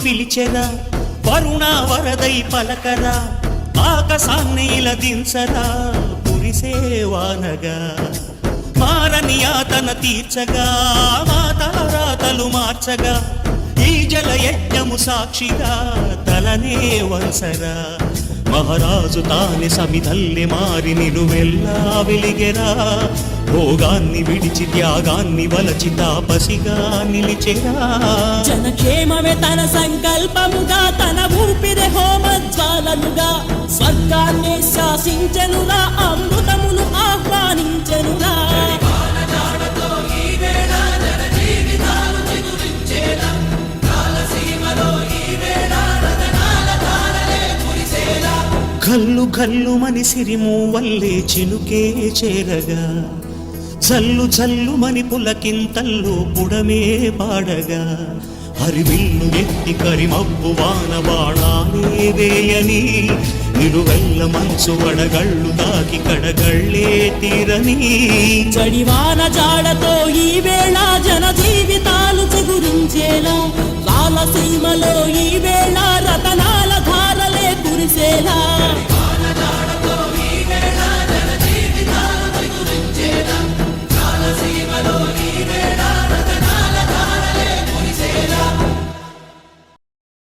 పిలిచెరా వరుణ వరదై పలకరా ఆకాశాన్ని ఇలా దించరా కురిసేవానగా మారని యాతన తీర్చగా మాతల రాతలు మార్చగా ఈ జల యజ్ఞము సాక్షిగా తలనే వంసరా మహారాజు తానే సమిధల్లె మారి నిలువెల్లా వెలిగెరా భోగాన్ని విడిచి త్యాగాన్ని వలచి తాపసిగా నిలిచెరా జనక్షేమమే తన సంకల్పముగా తన ఊపిరి హోమజ్వాలనుగా స్వర్గాన్ని శాసించెనురా అమృతమును ఆహ్వానించెనురా కల్లు కల్లు మని సిరిము వల్లే చినుకే చేరగా చల్లు చల్లు మని పులకింతల్లు పుడమే పాడగా హరివిల్లు ఎత్తి కరిమబ్బు వాన బాణాలే వేయని నిలువెల్ల మంచు వడగళ్ళు తాకి కడగళ్ళే తీరని చడివాన జాడతో ఈ వేళ జన జీవితాలు చిగురించేలా రాలసీమలో ఈ వేళ రతనాల